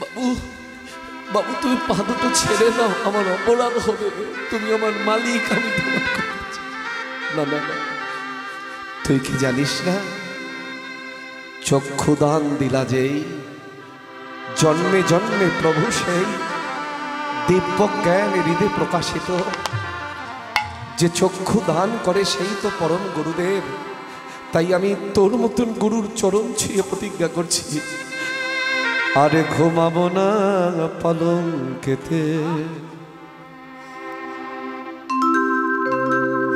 বাবু বাবু তুমি পা দুটো ছেড়ে দাও, আমার অপরাধ হবে, তুমি আমার মালিক, আমি তোমার না না না। তুই কি জানিস না, চক্ষু দান দিলা যেই, জন্মে জন্মে প্রভু সেই দিব্য জ্ঞান হৃদয়ে প্রকাশিত, যে চক্ষু দান করে সেই তো পরম গুরুদেব। তাই আমি তোর মতন গুরুর চরণ ছুঁয়ে প্রতিজ্ঞা করছি, আরে ঘুমাবো না পালঙ্কেতে,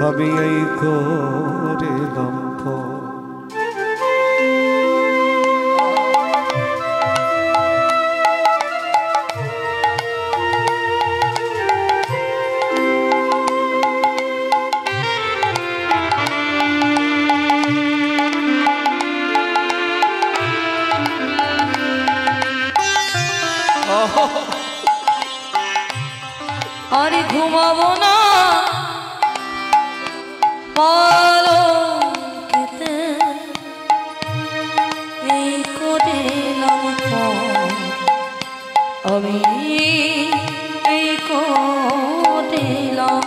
আমি এই করে লম্ফ। আরে ঘুমাবো না পালঙ্কেতে, এই করিলাম আমি, এই করিলাম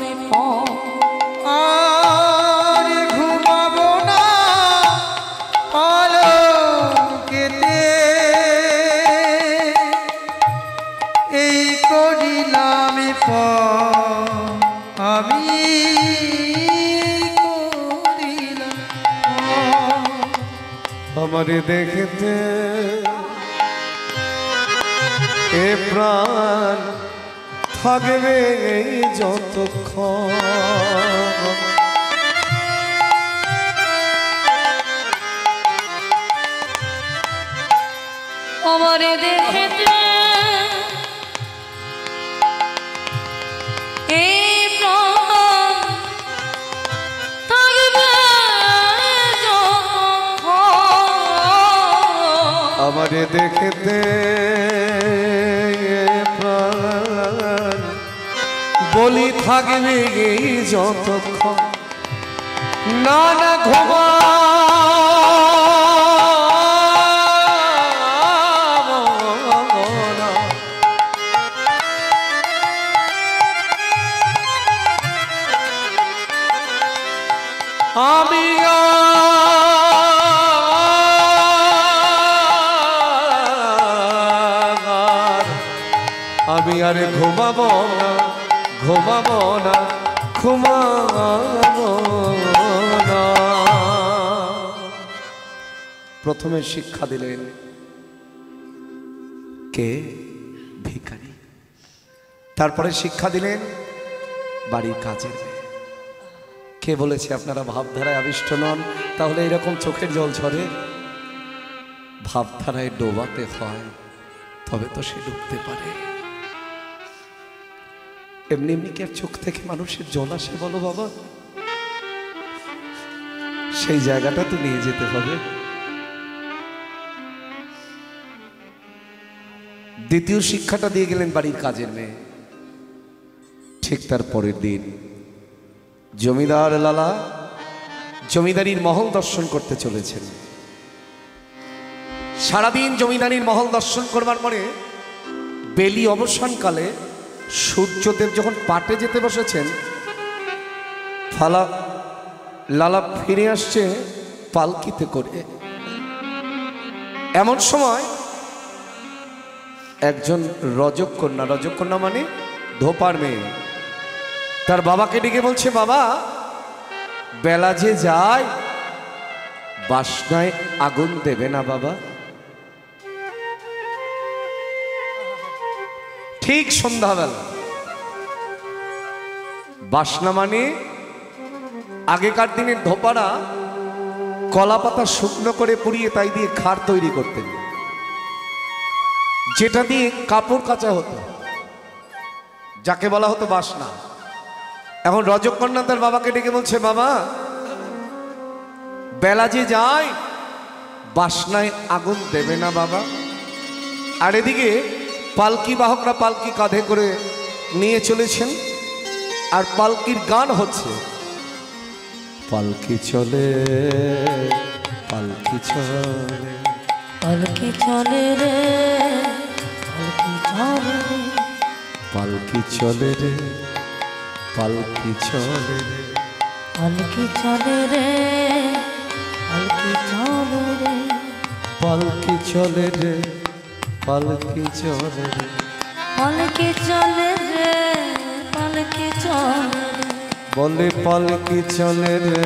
আরে ঘুমাবো না পালঙ্কেতে, এই করিলাম আমি করিলাম। আমারে দেখতে এ প্রাণ থাকবে যতক্ষণ, আমারে দেখতে এই প্রাণ থাকবে যতক্ষণ, আমারে দেখতে এ প্রাণ বলি থাকবে যতক্ষণ, না না ঘুমা আমি আরে ঘুমাবো না, ঘুমাবো না, ঘুমাবো না। প্রথমে শিক্ষা দিলেন কে? ভিখারি। তারপরে শিক্ষা দিলেন বাড়ির কাজের মেয়ে। কে বলেছে আপনারা ভাবধারায় আবিষ্ট নন? তাহলে এরকম চোখের জল ঝরে? ভাবধারায় ডোবাতে হয়, তবে তো সে ডুবতে পারে। এমনি এমনি কি আর চোখ থেকে মানুষের জল আসে বলো বাবা? সেই জায়গাটা তো নিয়ে যেতে হবে। দ্বিতীয় শিক্ষাটা দিয়ে গেলেন বাড়ির কাজের মেয়ে। ঠিক তার পরের দিন জমিদার লালা জমিদারির মহল দর্শন করতে চলেছেন। সারাদিন জমিদারির মহল দর্শন করবার পরে বেলি অবসানকালে সূর্যদেব যখন পাটে যেতে বসেছেন, লালা ফিরে আসছে পালকিতে করে। এমন সময় একজন রজককন্যা মানে ধোপার মেয়ে, তার বাবাকে ডেকে বলছে, বাবা বেলা যে যায় বাসনায় আগুন দেবে না বাবা? ঠিক সন্ধ্যাবেলা। বাসনা মানে আগেকার দিনের ধোপারা কলা পাতা শুকনো করে পুড়িয়ে তাই দিয়ে খার তৈরি করতেন, যেটা দিয়ে কাপড় কাচা হতো, যাকে বলা হতো বাসনা। এখন রজককন্যা তার বাবাকে ডেকে বলছে, বাবা বেলা যে যায় বাসনায় আগুন দেবে না বাবা? আর এদিকে পালকি বাহকরা পালকি কাঁধে করে নিয়ে চলেছেন, আর পালকির গান হচ্ছে, পালকি চলে পালকি চলে পালকি চলে রে পালকি চলে রে, পালকি চলে রে পালকি চলে রে, পালকি চলে রে পালকি চলে রে, পালকি চলে রে, পালকি চলে রে, পালকি চলে রে, পালকি চলে রে, বলে পালকি চলে রে,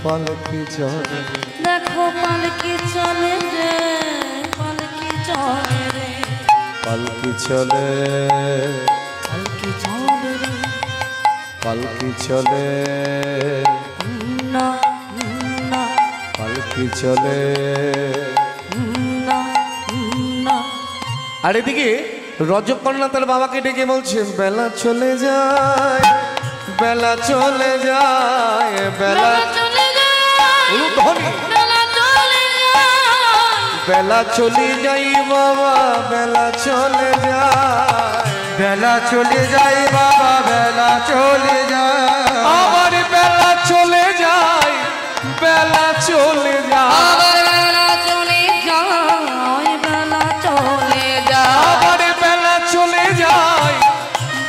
পালকি চলে রে, দেখো পালকি চলে রে, পালকি চলে রে, পালকি চলে, পালকি চলে রে, পালকি চলে, না না পালকি চলে। না না আর এদিকে রজকন্যা তার বাবাকে ডেকে বলছে, বেলা চলে যায়, বেলা চলে যায়, বেলা বেলা চলে যায়, উলুধ্বনি, বেলা চলে যায়, বেলা চলে যাই বাবা, বেলা চলে যায়, বেলা চলে যায় বাবা, বেলা চলে যায়, আবার বেলা চলে যায়, বেলা চলে যায়, আবার বেলা চলে যায়, বেলা চলে যায়, আবার বেলা চলে যায়,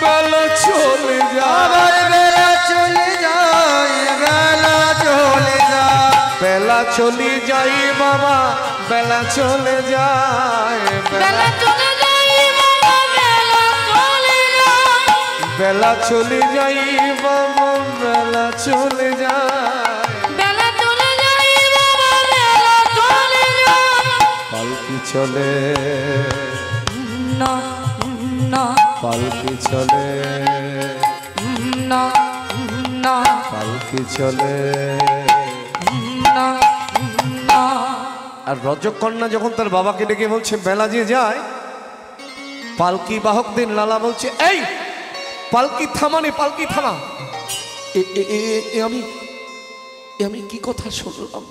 বেলা চলে যায়, আবার বেলা চলে যায়, বেলা চলে যায়, বেলা চলে যাই বাবা, বেলা চলে যায়, বেলা চলে যায় বাবা, বেলা চলে যায়, বেলা চলে যাই বাবা, বেলা চলে যায়, বেলা চলে যায় বাবা, বেলা চলে যায়, পালকি চলে, না না পালকি চলে, না না পালকি চলে। না না আর রজকন্যা যখন তার বাবাকে ডেকে বলছে বেলা যে যায়, পালকি বাহকদের লালা বলছে, এই পালকি থামানে, পালকি থামা, আমি কি কথা শুনলাম।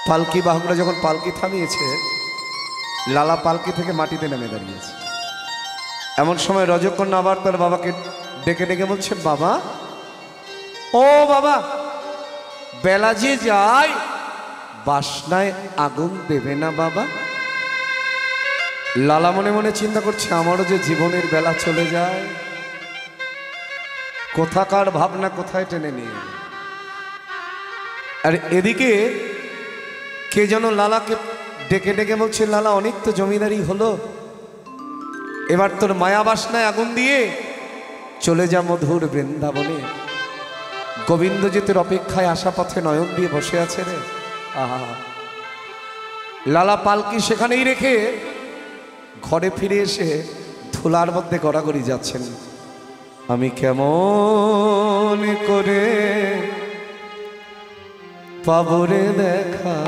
পালকি বাহকরা যখন পালকি থামিয়েছে, লালা পালকি থেকে মাটিতে নেমে দাঁড়িয়েছে। এমন সময় রজকন্যা আবার তার বাবাকে ডেকে ডেকে বলছে, বাবা ও বাবা, বেলা যে যায় বাসনায় আগুন দেবে না বাবা। লালা মনে মনে চিন্তা করছে, আমারও যে জীবনের বেলা চলে যায়, কোথাকার ভাবনা কোথায় টেনে নিয়ে। আর এদিকে কে যেন লালাকে ডেকে ডেকে বলছে, লালা অনেক তো জমিদারি হলো, এবার তোর মায়া বাসনায় আগুন দিয়ে চলে যা মধুর বৃন্দাবনে। গোবিন্দ যে তোর অপেক্ষায় আসা পথে নয়ন দিয়ে বসে আছে রে। আহা, লালা পালকি সেখানেই রেখে ঘরে ফিরে এসে ধুলার মধ্যে গড়াগড়ি যাচ্ছেন। আমি কেমন করে পাবরে দেখা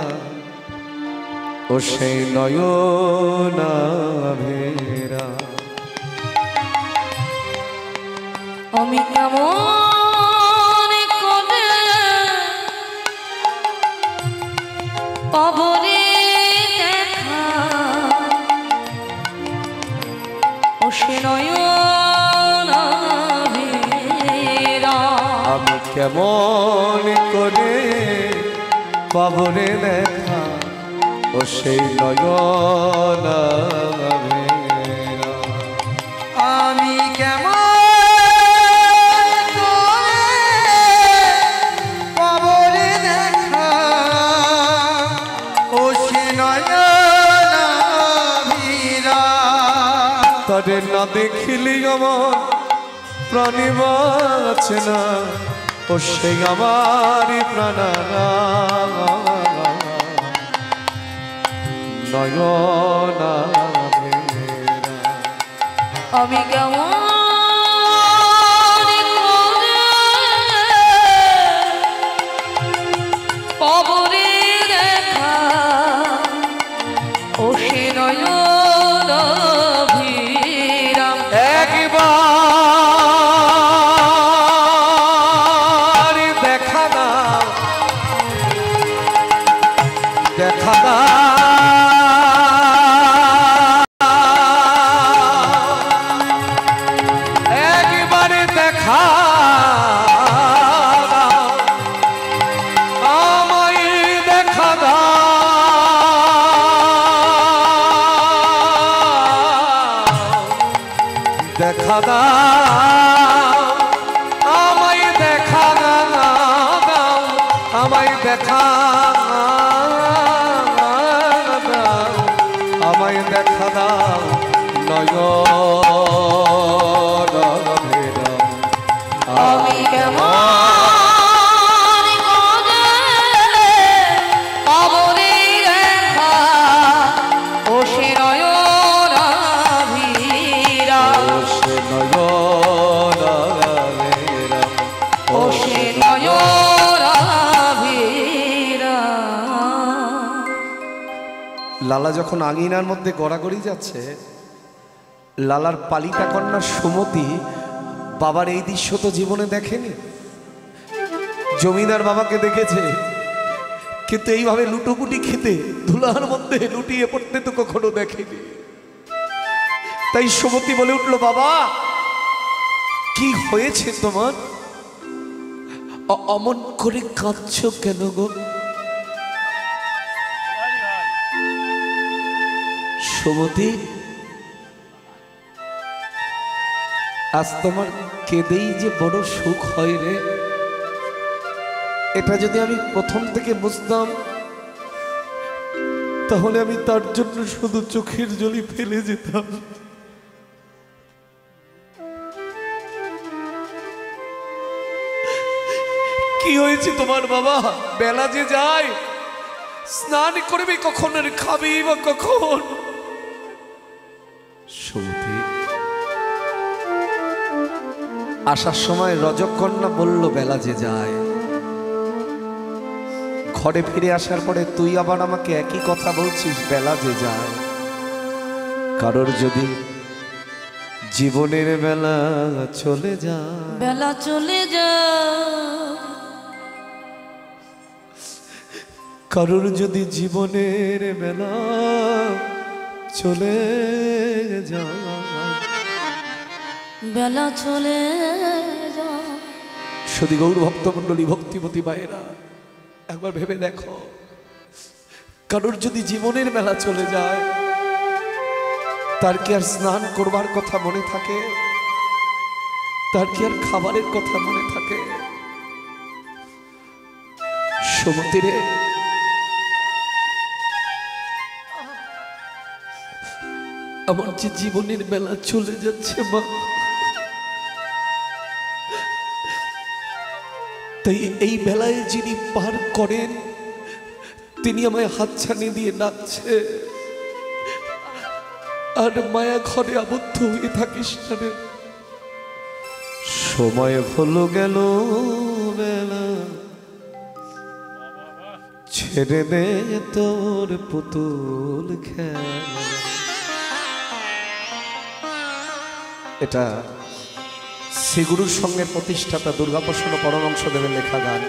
ও সেই নয়নাভেরা। আমি কেমন করে পাবো রে দেখা ও সে নয়নাভেরা। আমি কেমন করে পাবরে দেখা ও সেই নয়নাভেরা। আমি কেমন করে পাবরে দেখা ও সে নয়নাভীরা। তরে না দেখিলি আমার প্রাণী বাঁচে না ও সেই আমারই প্রাণারা। নয়নাভেরা আমি কেমন করে পাবো রে দেখা ও সে নয়নাভেরা। একবার দেখা দাও, দেখা দাও, দেখা দাও, আমায় দেখা দাও, আমায় দেখা দাও, আমায় দেখা দাও নয়ন ভেদম। আমি কেমন করে অবরে দেখা ও সে নয়নাভিরা, সে নয়ন ভেদম, ও সে নয়নাভিরা। লালা যখন আঙিনার মধ্যে গড়াগড়ি যাচ্ছে, লালার পালিতা কন্যা সুমতি বাবার এই দৃশ্য তো জীবনে দেখেনি। জমিদার বাবাকে দেখেছে, কিন্তু এইভাবে লুটোপুটি খেতে, ধুলার মধ্যে লুটিয়ে পড়তে তো কখনো দেখেনি। তাই সুমতি বলে উঠলো, বাবা কি হয়েছে তোমার? অমন করে কাঁদছো কেন গো? সুমতি, আজ তোমার কেঁদেই যে বড় সুখ হয় রে, এটা যদি আমি প্রথম থেকে বুঝতাম, তাহলে আমি তার জন্য শুধু চোখের জলই ফেলে যেতাম। কি হয়েছে তোমার বাবা? বেলা যে যায়, স্নান করবে কখন আর খাবি বা কখন? সুমতি, আসার সময় রজকন্যা বলল বেলা যে যায়। ঘরে ফিরে আসার পরে তুই আবার আমাকে একই কথা বলছিস, বেলা যে যায়। কারোর যদি জীবনের বেলা চলে যায়, বেলা চলে যায়, কারোর যদি জীবনের বেলা চলে যায়, বেলা চলে যায়। শুধু গৌর ভক্তমণ্ডলী, ভক্তিমতী মায়েরা, একবার ভেবে দেখো, কারোর যদি জীবনের বেলা চলে যায়, তার কি আর স্নান করবার কথা মনে থাকে? তার কি আর খাবারের কথা মনে থাকে? সুমতি রে, আমার যে জীবনের বেলা চলে যাচ্ছে মা, তাই এই বেলায় যিনি পার করেন, তিনি আমায় হাতছানি দিয়ে ডাকছে, আর মায়া ঘরে আবদ্ধ হয়ে থাকিস না রে। সময় হলো গেল বেলা, ছেড়ে দে তোর পুতুল খেলা। এটা শ্রীগুরুর সঙ্গে প্রতিষ্ঠাতা দুর্গাপ্রসন্ন পরমহংসদেবের লেখা গান।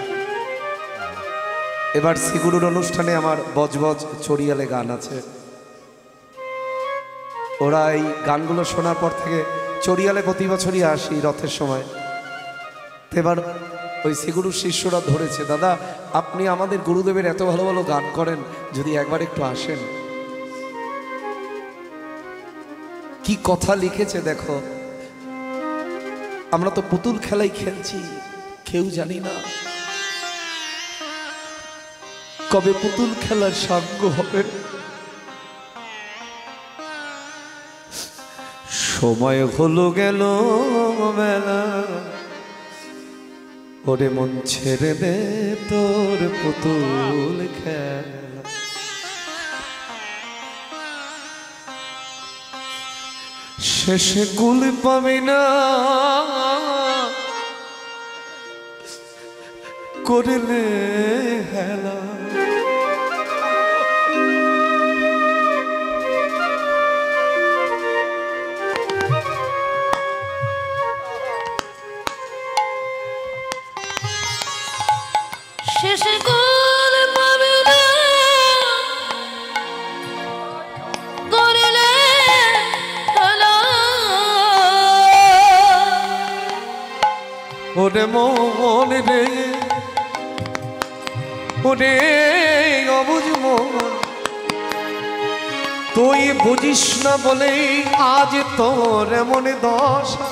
এবার শ্রীগুরুর অনুষ্ঠানে আমার বজবজ চড়িয়ালে গান আছে। ওরা এই গানগুলো শোনার পর থেকে চড়িয়ালে প্রতি বছরই আসি রথের সময়। এবার ওই শ্রীগুরুর শিষ্যরা ধরেছে, দাদা আপনি আমাদের গুরুদেবের এত ভালো ভালো গান করেন, যদি একবার একটু আসেন। কি কথা লিখেছে দেখো, আমরা তো পুতুল খেলাই খেলছি, কেউ জানি না কবে পুতুল খেলার সাঙ্গ হবে। সময় হলো গেল বেলা, ওরে মন ছেড়ে দে তোর পুতুল খেলা। শেষে কুল পাবি না করলে হেলা। শেষে কুল পাবে না করলে হেলা। ওরে মন রে, ওরে অবুঝ মন, তুই বুঝিস না বলেই আজ তোর এমন দশা।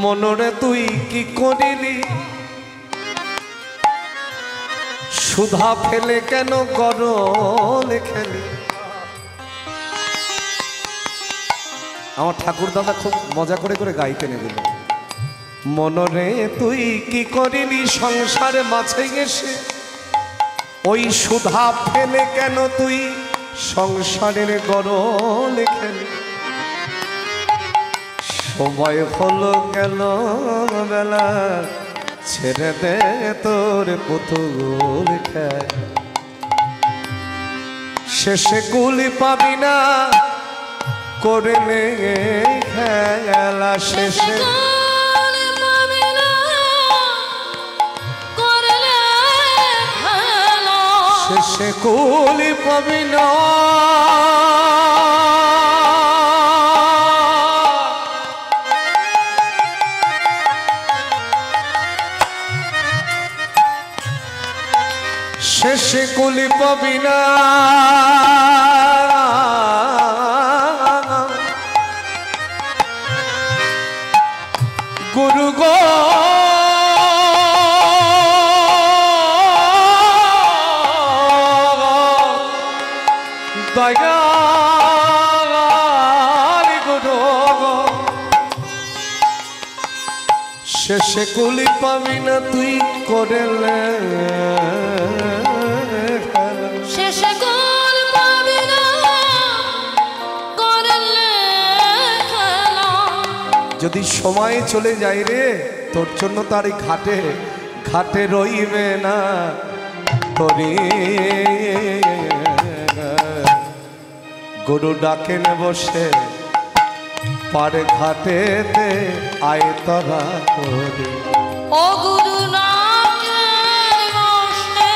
মনরে তুই কি করিলি, সুধা ফেলে কেন গরল খেলি। আমার ঠাকুর দাদা খুব মজা করে করে গাইতে নেবেন। মনরে তুই কি করিলি সংসারে মাঝে গেছে, ওই সুধা ফেলে কেন তুই সংসারের গরল খেলি। সময় হলো গেল বেলা, ছেড়ে দে তোর পুতুল খেল। শেষে গুলি পাবি না করলে খেলা, শেষে শেষে কুলি পাবি না। শেষে কুলি পাবি না, গুরু গো দয়াল গুরু গো। শেষে কুলি পাবি না তুই করলে, শেষে কুল পাবি না করলে খেলা। যদি সময় চলে যায় রে তোর জন্য তার এই ঘাটে ঘাটে রইবে না তরি। গরু ডাকেন বসে পারে ঘাটেতে আয় তরা করে। ও গুরু নাকের বসে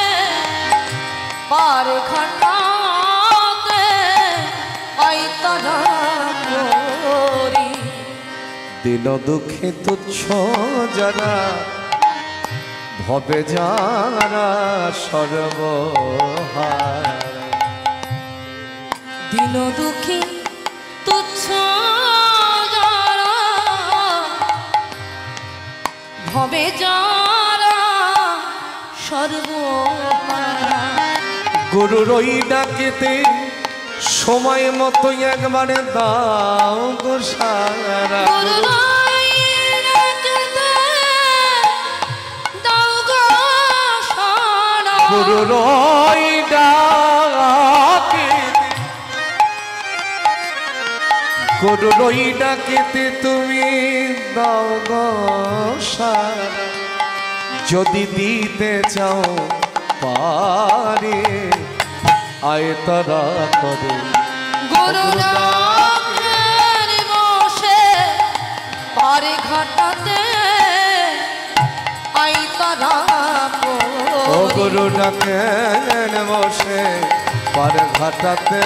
পার খাটাতে আই তারা করি। দিন দুঃখে তুচ্ছ যারা, ভবে যারা সর্বহারা। দিন দুঃখী তুচ্ছ যারা, ভবে যারা সর্বহারা। গুরুর ওই ডাকেতে সময় মতো একবারে দাও গো সারা। গুরুরাই ডাকেতে দাও গো সারা। গুরুর ওই ডাকেতে, গুরুর ওই ডাকেতে তুমি দাও গো সারা। যদি দিতে চাও পারে আয় তারা করে। গুরু নাকের বসে পারে ঘাটাতে আই তারা ও গুরু ডাকেন বসে পারে ঘাটাতে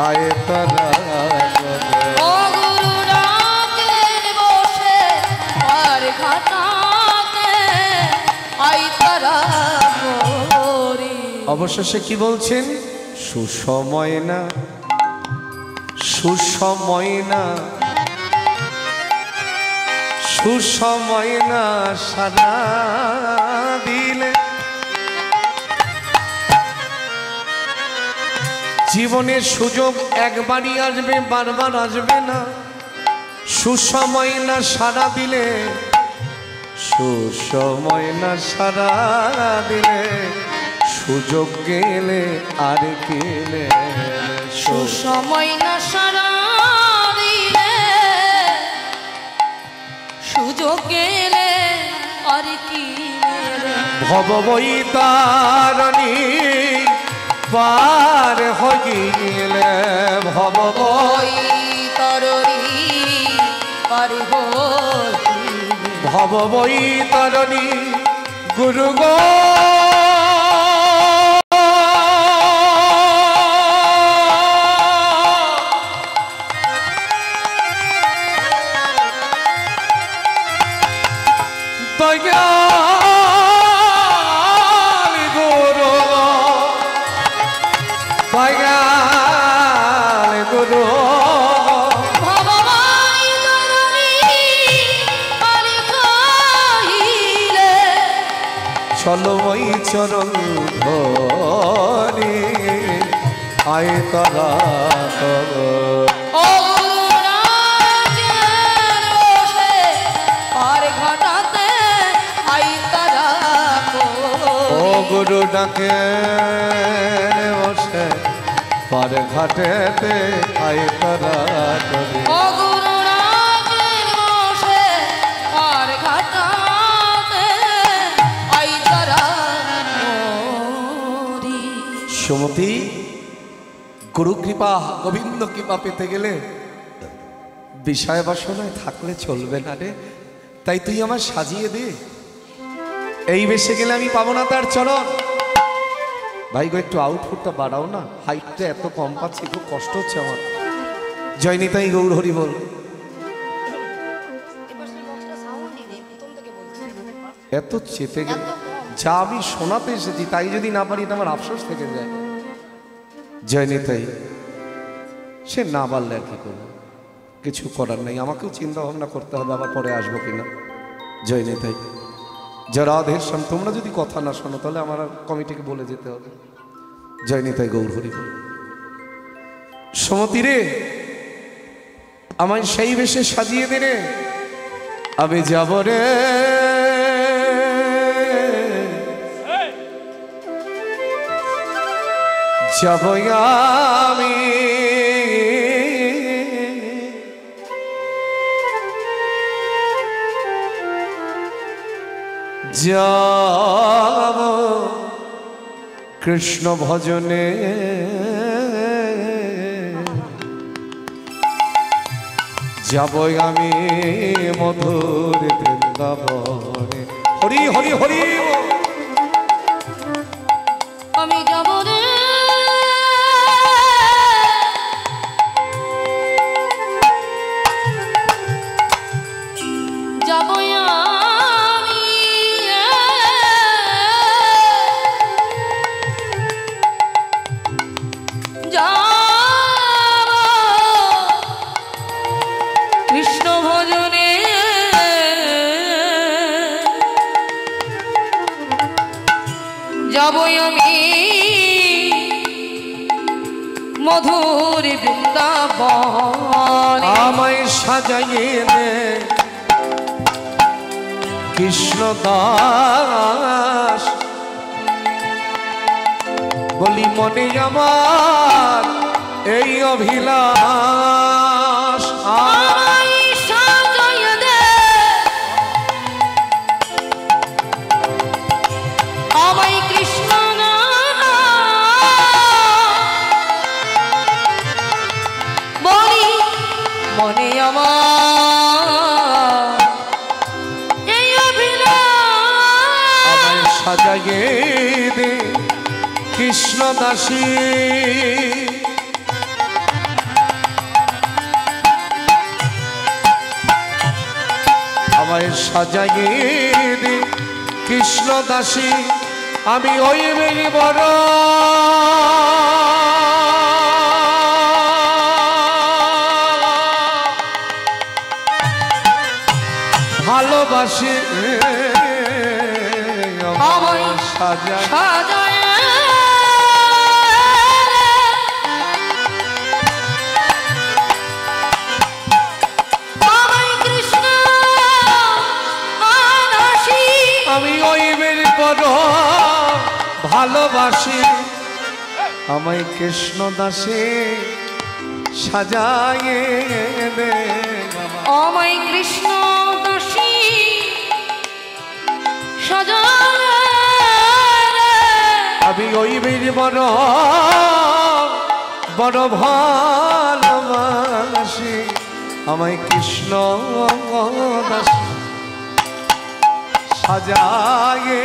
আয় তারা করে। ও গুরু নাকের বসে পারে ঘাটাতে আই তারা করি। অবশেষে কি বলছেন? সুসময় না সুসময় না সুসময় না সারা দিলে, জীবনের সুযোগ একবারই আসবে, বারবার আসবে না। সুসময় না সারা দিলে, সুসময় না সারা দিলে, সুযোগ গেলে আর গেলে। সুসময় না সারা দিলে, সুযোগ গেলে আর কি মেলে। ভব বৈতারণী পার হইলে, ভব ওই তরণী পার হইলে। ভব বৈতারণী গুরু গো। দয়াল গুরু দয়াল গুরু ভববাই তরণী পানি খাইলে চলো ওই চরণ ধরে আয় তারা ও গুরুরাজের বসে পার ঘাটাতে আই তারা ও গুরু ডাকে বসে পার ঘাটেতে আয় তারা করে ও গুরুরাজের বসে পার ঘাটাতে আই তারা মোরি। সুমতি গুরু কৃপা গোবিন্দ কৃপা পেতে গেলে বিষয় বাসনায় থাকলে চলবে না রে, তাই তুই আমার সাজিয়ে দে। এই বেশে গেলে আমি পাবো না তার চরণ। ভাই গো একটু আউটপুটটা বাড়াও না, হাইটটা এত কম পাচ্ছি, খুব কষ্ট হচ্ছে আমার। জয় নিতাই গৌর হরি বল। এত চেপে গেলে যা আমি শোনাতে এসেছি তাই যদি না পারি এটা আমার আফসোস থেকে যায়। জয় নিতাই, সে না পারলে আর কি করবো, কিছু করার নেই, আমাকেও চিন্তা ভাবনা করতে হবে আবার পরে আসবো কিনা। জয় নিতাই, যারা আধের তোমরা যদি কথা না শোনো তাহলে আমার আর কমিটিকে বলে যেতে হবে। জয় নিতাই গৌর হরি বল। সমতি রে, আমায় সেই বেশে সাজিয়ে দে রে, আমি যাব রে যাব আমি যাব কৃষ্ণ ভজনে, যাব আমি মধুর বৃন্দাবনে। হরি হরি হরি আমি যাব রে যাব আমি যাব কৃষ্ণ ভজনে, যাব আমি মধুর বৃন্দাবন। আমায় সাজাইয়ে দে কৃষ্ণ দাস, বলি মনে আমার এই অভিলাষ। আমায় সাজাইয়ে দে আমায় কৃষ্ণ বলি মনে আমার এই অভিলাষ। আমায় সাজাইয়ে দে কৃষ্ণ দাসী, আমায় সাজাইয়ে দে কৃষ্ণ দাসী, আমি ওই মেয়ে বড় ভালোবাসি, আমায় সাজাই সাজায় আমায় কৃষ্ণ দাসী, আমি ওই মেয়ে বড় ভালোবাসি, আমায় কৃষ্ণ দাসী সাজাইয়ে দে। আমায় কৃষ্ণ দাসী সাজায় আমি ওই বীর বড় বড় ভালোবাসি, আমায় কৃষ্ণ দাসী সাজাইয়ে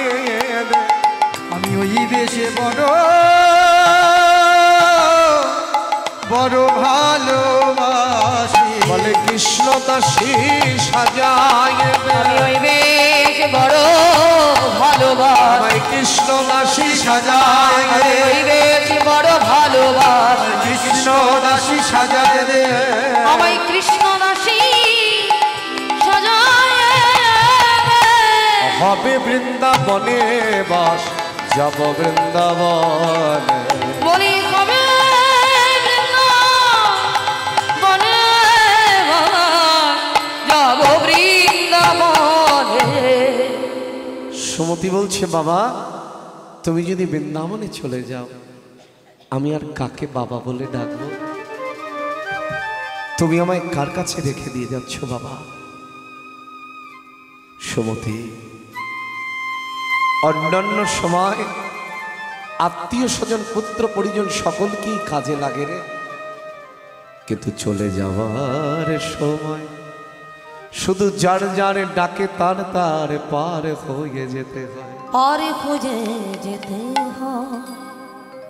দে। আমি ওই দেশে বড় বড় ভালোবাসি, বলে কৃষ্ণ দাসী সাজাইয়ে দে। আমি ওই বেশ বড় সাজায় রে ওই বেশ বড় ভালোবাস কৃষ্ণ দাসী সাজায় রে আমায় কৃষ্ণ দাসী সাজায় হবে বৃন্দাবনে বাস, যাব বৃন্দাবনে। বলি হবে বৃন্দাবনে যাব বৃন্দাবনে। সুমতি বলছে বাবা তুমি যদি বৃন্দাবনে চলে যাও আমি আর কাকে বাবা বলে ডাকবো? তুমি আমায় কার কাছে রেখে দিয়ে যাচ্ছ বাবা? সুমতি অন্যান্য সময় আত্মীয় স্বজন পুত্র পরিজন সকলকেই কাজে লাগে রে, কিন্তু চলে যাওয়ার সময় শুধু যার যার ডাকে তার তার পার হয়ে যেতে হয়। আর খুঁজে যেতে হয়।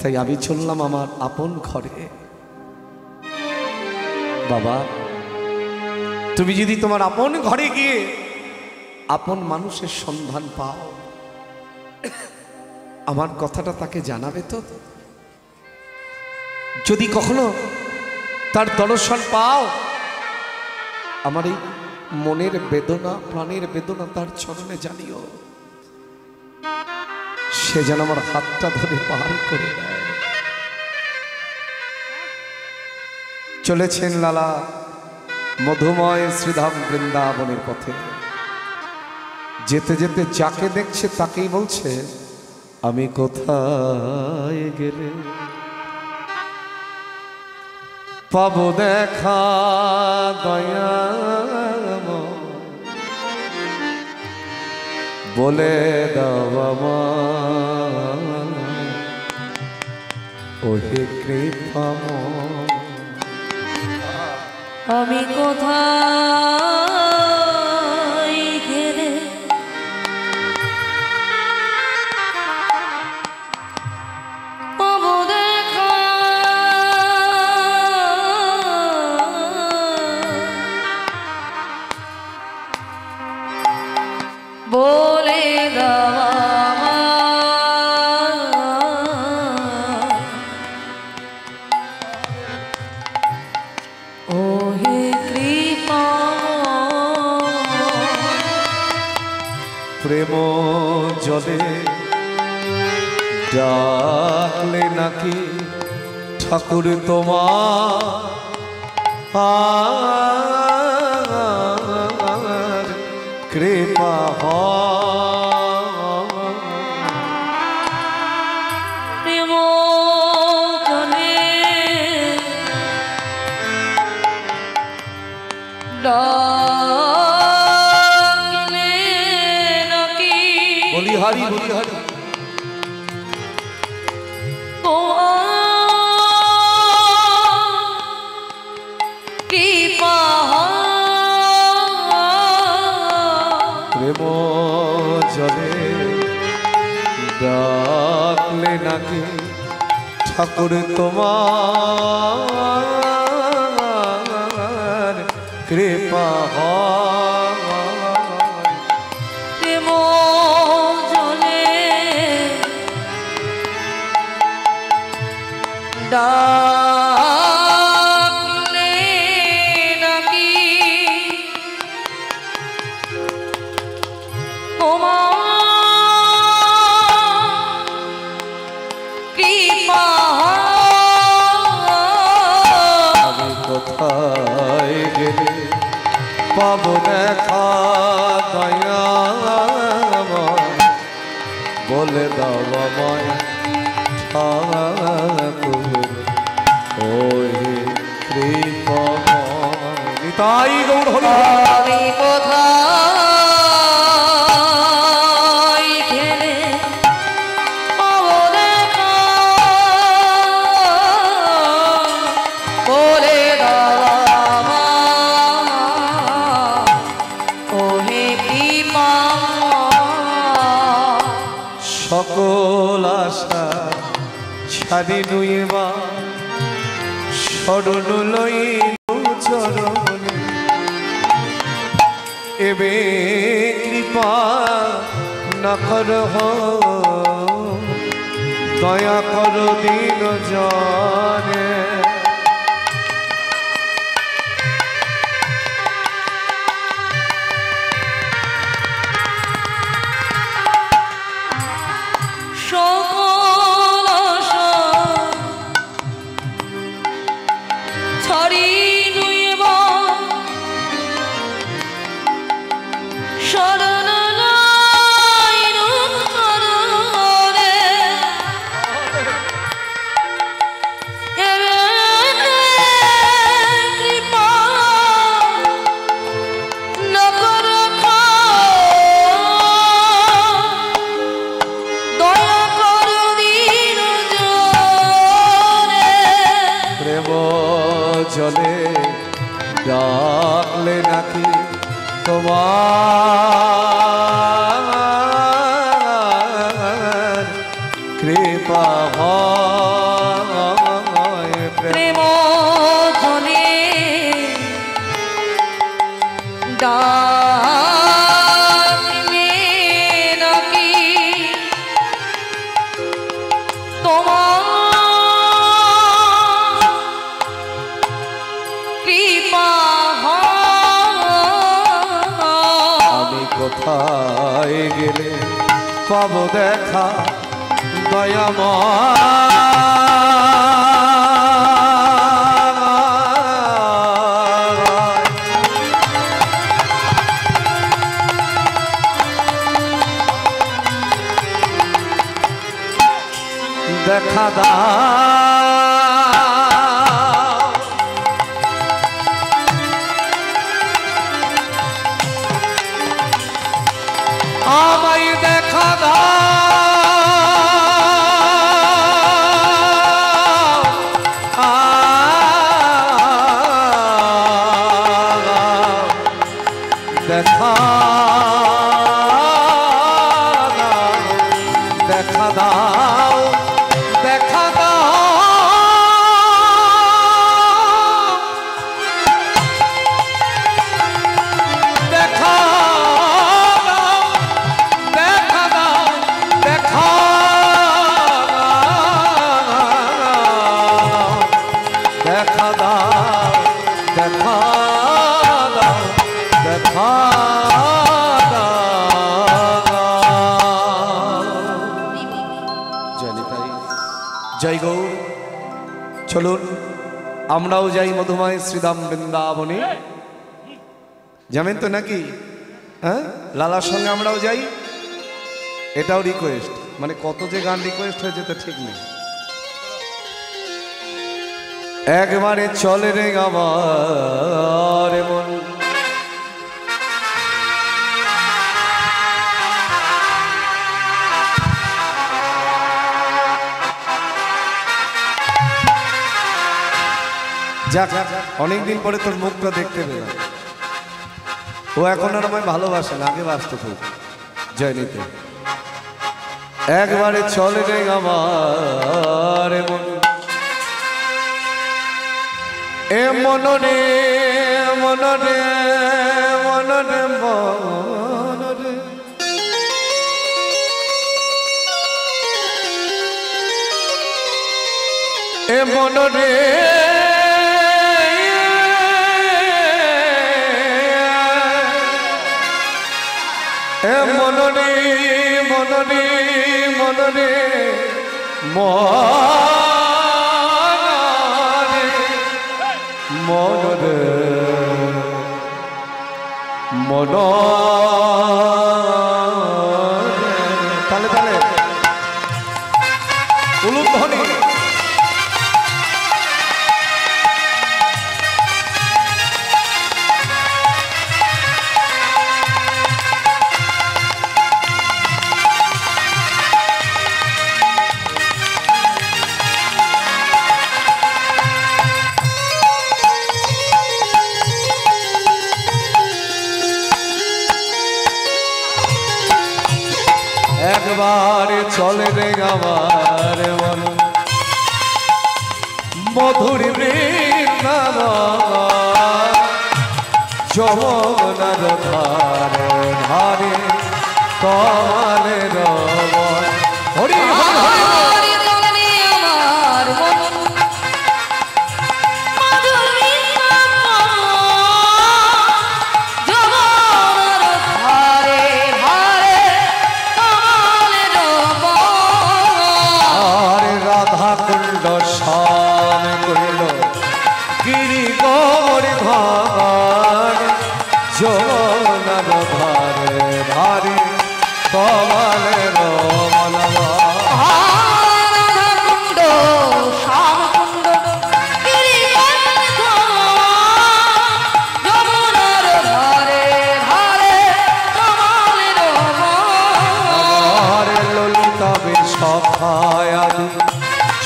তাই আমি চললাম আমার আপন ঘরে। বাবা তুমি যদি তোমার আপন ঘরে গিয়ে আপন মানুষের সন্ধান পাও আমার কথাটা তাকে জানাবে তো? যদি কখনো তার দর্শন পাও আমার এই মনের বেদনা প্রাণের বেদনা তার চরণে জানিও, সে যেন আমার হাতটা ধরে পার করে দেয়। চলেছেন লালা মধুময় শ্রীধাম বৃন্দাবনের পথে। যেতে যেতে যাকে দেখছে তাকেই বলছে আমি কোথায় গেলে পাবো দেখা দয়াময়, বলে দাও আমায় ওহে কৃপাময়। আমি কোথায় গেলে পাবো দেখা বলে দেওয়া ওহে কৃপা প্রেম জলে ডাকলে নাকি ঠাকুর তোমার কৃপা প্রেম জলে ডাকলে নাকি বলিহারি বলিহারি কৃপা প্রেম জলে ডাকলে নাকি ঠাকুর তোমার কৃপা প্রেম জলে ডাকলে নাকি তোমার কৃপা আমি কোথায় গেলে পাবো দেখা দয়াময়, বলে দাও আমায় ঠাকুর ওহে কৃপাময়। নিতাই গৌর হরি আমি কোথায় গেলে পাবো দেখা বলে দাও আমায় ওহে কৃপা সকল আশা ছাড়ি নুইবা শরণ লইলু চরণে, এবে কৃপা না করহ দয়া করো দিন জনে জলে ডাকলে নাকি তোমার কৃপা হয় প্রেম জলে ডাকলে নাকি তোমার কোথায় গেলে পাবো দেখা দয়াময় দেখা আমায় দেখা দেখা দেখা দাও দেখা দাও দেখা জয় গৌর চলুন আমরাও যাই মধুময় শ্রীধাম বৃন্দাবনে যাবেন তো নাকি হ্যাঁ লালার সঙ্গে আমরাও যাই এটাও রিকোয়েস্ট মানে কত যে গান রিকোয়েস্ট হয়েছে তো ঠিক নেই একবারে চলে রে আমার মন যাক অনেকদিন পরে তোর মুখটা দেখতে পেলাম ও এখন আর আমায় ভালোবাসে না আগে বাসত খুব জয় নিতে একবারে চলে রে আমার মন এ মনরে মনরে মনরে মনরে এ মনরে এ মনরে মনরে মনরে মনরে মন তালে তালে উলুধ্বনি একবার চলে রে আমার মন মধুর বৃন্দাবন যমুনার ধারে ধারে কমলের বন হরি হরি হরি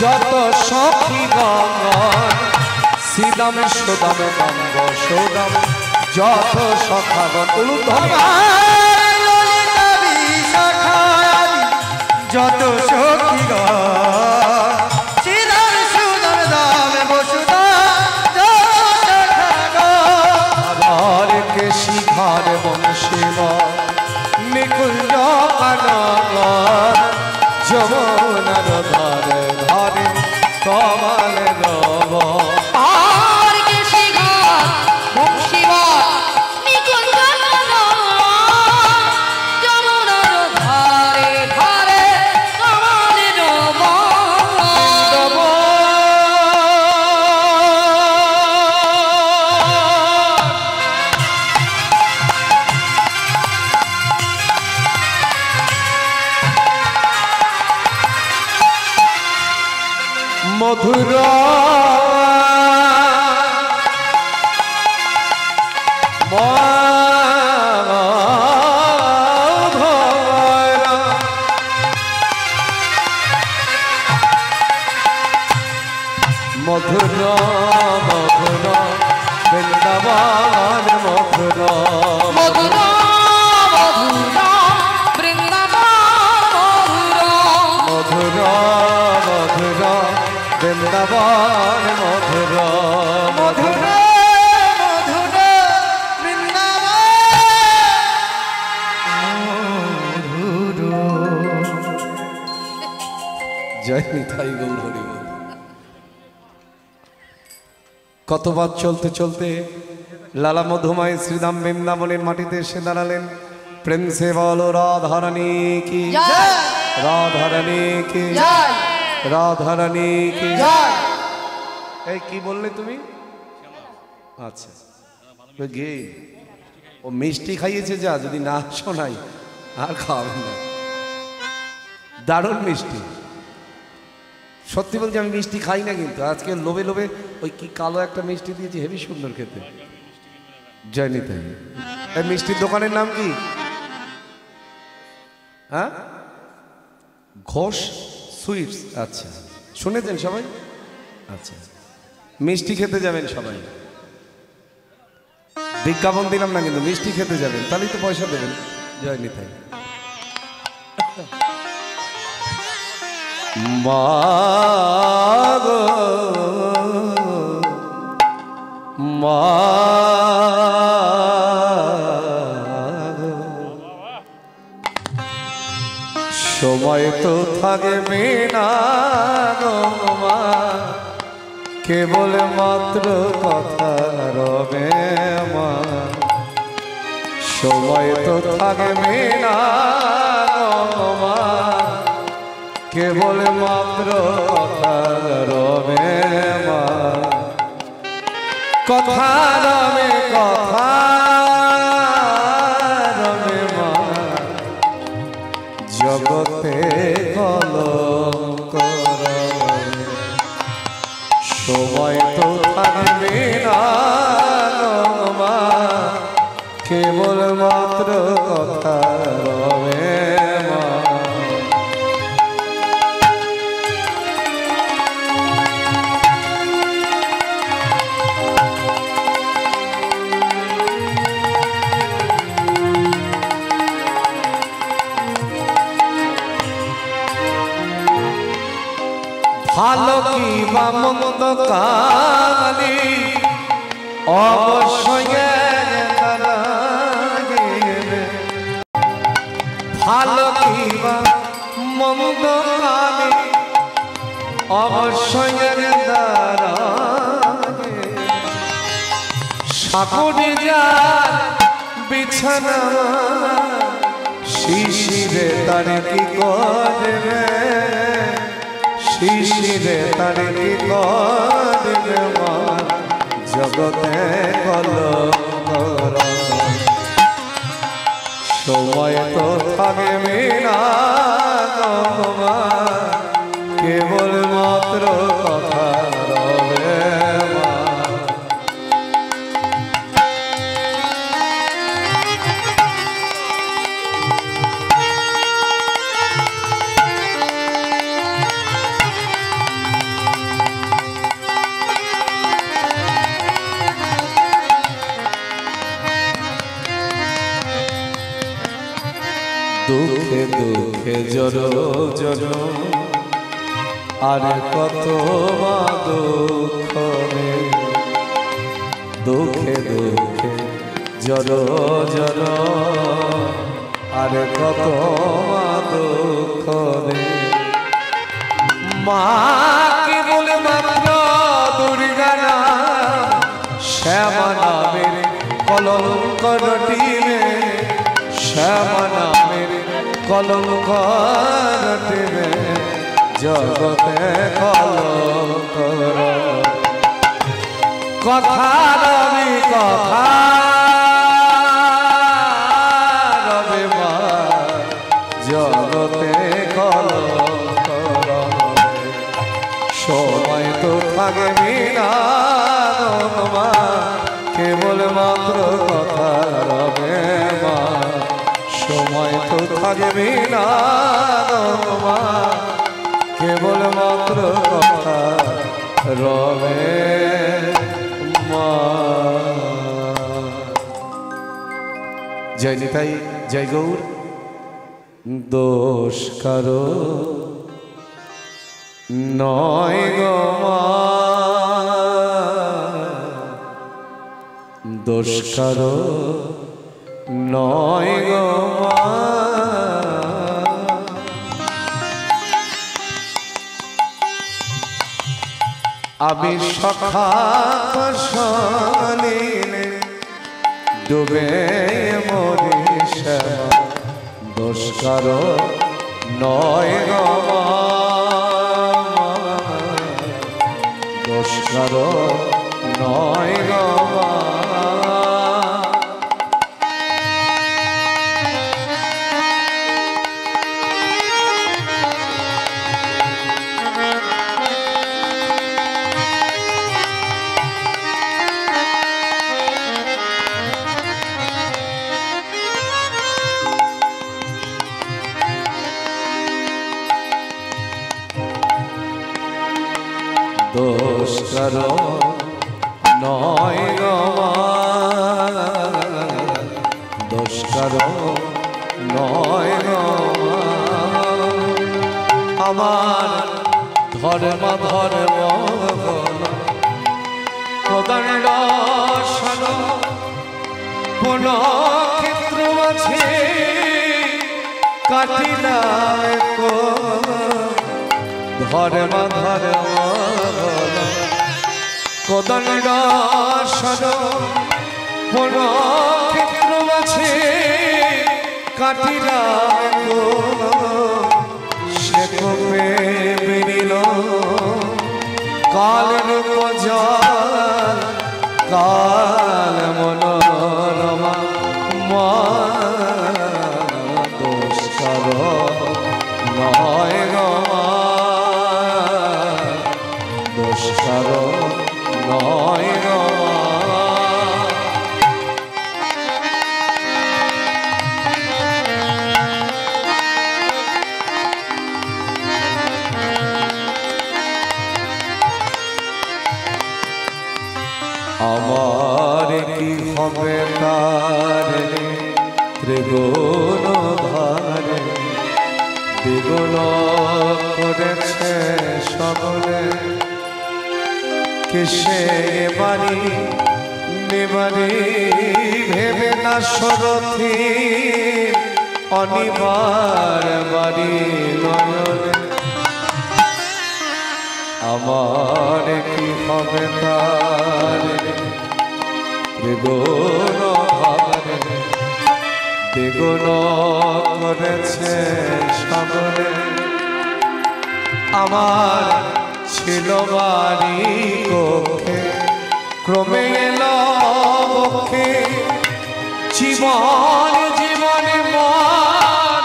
যত সখী গঙ্গন শ্রীদাম সুদাম গঙ্গ সুদাম যত সখাগণ যত সখী শ্রীদাম সুদাম দাম বসুদা আবার কেশি ঘর বংশীব নিকুঞ্জ কানগর যমুনার ধারে ধারে কমল রব আর কেশি ঘাট বংশীবর নিকুঞ্জ যমুনার ধারে ধারে কমল রব মধুর মধুর মধুর বৃন্দাবন মধুর মধুর মধুর বৃন্দাবন মধুর মধুর বৃন্দাবন মধুর মধুর মধুর বৃন্দাবন জয় নিতাই গৌর হরি বল। কতবার চলতে চলতে লালা মধুমায় শ্রীধাম বৃন্দাবনের মাটিতে এসে দাঁড়ালেন। প্রেম সে বলো রাধারানী কি জয় রাধারানী কি জয় রাধারানী কি জয় এই কি বললে তুমি? আচ্ছা গে ও মিষ্টি খাইয়েছে, যা যদি না শোনাই আর খাওয়াবেন না। দারুণ মিষ্টি, সত্যি বলছি আমি মিষ্টি খাই না, কিন্তু আজকে লোভে লোভে ওই কি কালো একটা মিষ্টি দিয়েছি, হেবি সুন্দর খেতে। জয় নিতাই। এই মিষ্টির দোকানের নাম কি? হ্যাঁ, ঘোষ সুইটস। আচ্ছা, শুনেছেন সবাই? আচ্ছা, মিষ্টি খেতে যাবেন সবাই, বিজ্ঞাপন দিলাম না কিন্তু, মিষ্টি খেতে যাবেন, তাহলেই তো পয়সা দেবেন। জয় নিতাই। মা গো মা গো, সময় তো থাকবে না গো মা, কেবল মাত্র কথা রবে মা। সময় তো থাকবে না গো মা, কেবল মাত্র কথা রবে মা। কথা রবে, কথা রবে মা, জগতে কলঙ্ক রবে। সময় তো থাকবে না গো মা, কেবল মাত্র কথা রবে মা। ভালো কি বা মন্দ কালি অবশ্যই ভালো কি বা মন্দ কালি অবশ্যই দ্বারা সাগরে যার বিছানা শিশিরে তার কি করবে শিশিরে তার কি করবে জগতে কলঙ্কর সময় তো থাকবে না কেবল মাত্র কথা রবে দুঃখে দুঃখে জড় জড় আর কত মা দুঃখ রে দুঃখে দুঃখে জড় জড় আর কত মা দুঃখ রে মা কেবল মাত্র দুর্গা নাম শ্যামা নামের কলঙ্কর টিমে শ্যামা নামের কলঙ্কর টিমে জগতে কলঙ্কর কথা রবি কথা রবি মা জগতে কলঙ্কর সময় তো থাকবি না মা কেবল মাত্র কথা রবে মা সময় তো থাকবি না মা কেবল মাত্র কথা রবে মা। জয় নিতাই জয় গৌর। দোষ কারো নয় গো মা দোষ কারো নয় গো মা আমি সখা ফসলিনে ডুবে মরি শ্যামা দোষ কারো নয় গো মা দোষ কারো নয় গো মা দোষ কারো নয় গো মা দোষ কারো নয় গো মা আমার ধর্ম ধর্ম কোদণ্ড সন পুন ক্ষেত্র আছে কাটিলাম কো ধর্ম ধর্ম কোদণ্ড সন পুন ক্ষেত্র আছে কাটিলাম কো সে কোপে বেরিল কাল রূপ জল কাল মনোরমা মা দোষ কারো নয় গো মা দোষ কারো নয় গো মা আমার কি হবে তার ত্রিগুণ ধারে দ্বিগুণ করেছে সকলে কিসে বাড়ি নিবারি ভেবে না সরথি অনিবার বাড়ি নয়নে আমার কি হবে তার দ্বিগুণ ভাবে দ্বিগুণ করেছে সামনে আমার ছিল বাড়ি কক্ষে ক্রমে এলো পক্ষে জীবন জীবনে মন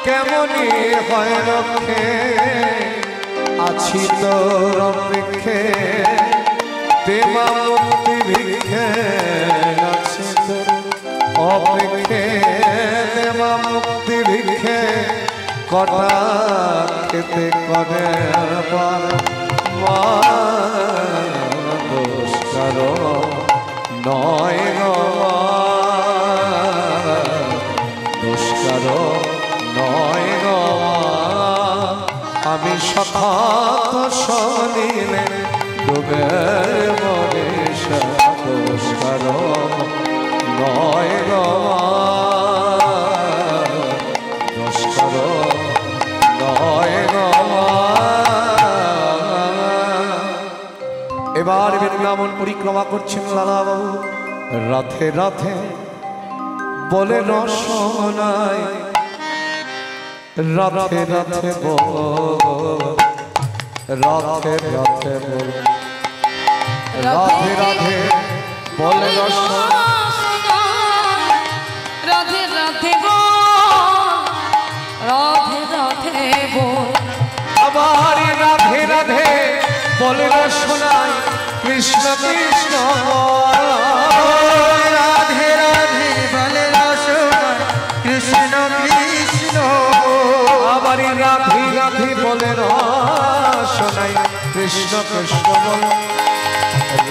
কেমনই হয় রক্ষে আছি তোর অপেক্ষে দেবা মুক্তি ভিক্ষে আছি তোর অপেক্ষে দেবা মুক্তি ভিক্ষে কটা খেতে করে দোষকার নয় দোষকার নয় আমি সখাত শনিলে ডুবে মরে দোষকার নয় দোষকার নয় এবার বৃন্দাবন পরিক্রমা করছেন লালা বাবু রাধে রাধে বলে রসনায় রাধে রাধে রাধে রাধে রাধে রাধে বলে রাধে রাধে রাধে রাধে আবার রাধে রাধে বলে রসনায় কৃষ্ণ কৃষ্ণ রাধে রাধে বলে রসনায় কৃষ্ণ কৃষ্ণ আবার রাধে রাধে বলে রসনায় কৃষ্ণ কৃষ্ণ বল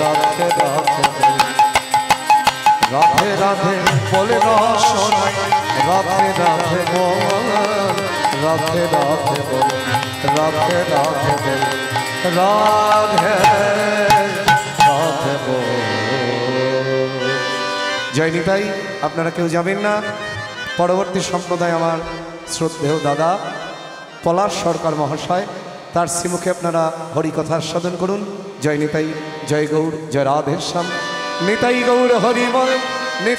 রাধে রাধে রাধে রাধে বলে রসনায় রাধে রাধে বল রাধে রাধে বল রাধে রাধে বল রাধে রাধে বল জয় নিতাই। আপনারা কেউ যাবেন না। পরবর্তী সম্প্রদায় আমার শ্রদ্ধেয় দাদা পলাশ সরকার মহাশয়, তার শ্রীমুখে আপনারা হরিকথা আস্বাদন করুন। জয় নিতাই, জয় গৌর, জয় রাধেশ্যাম। নিতাই গৌর হরি বল।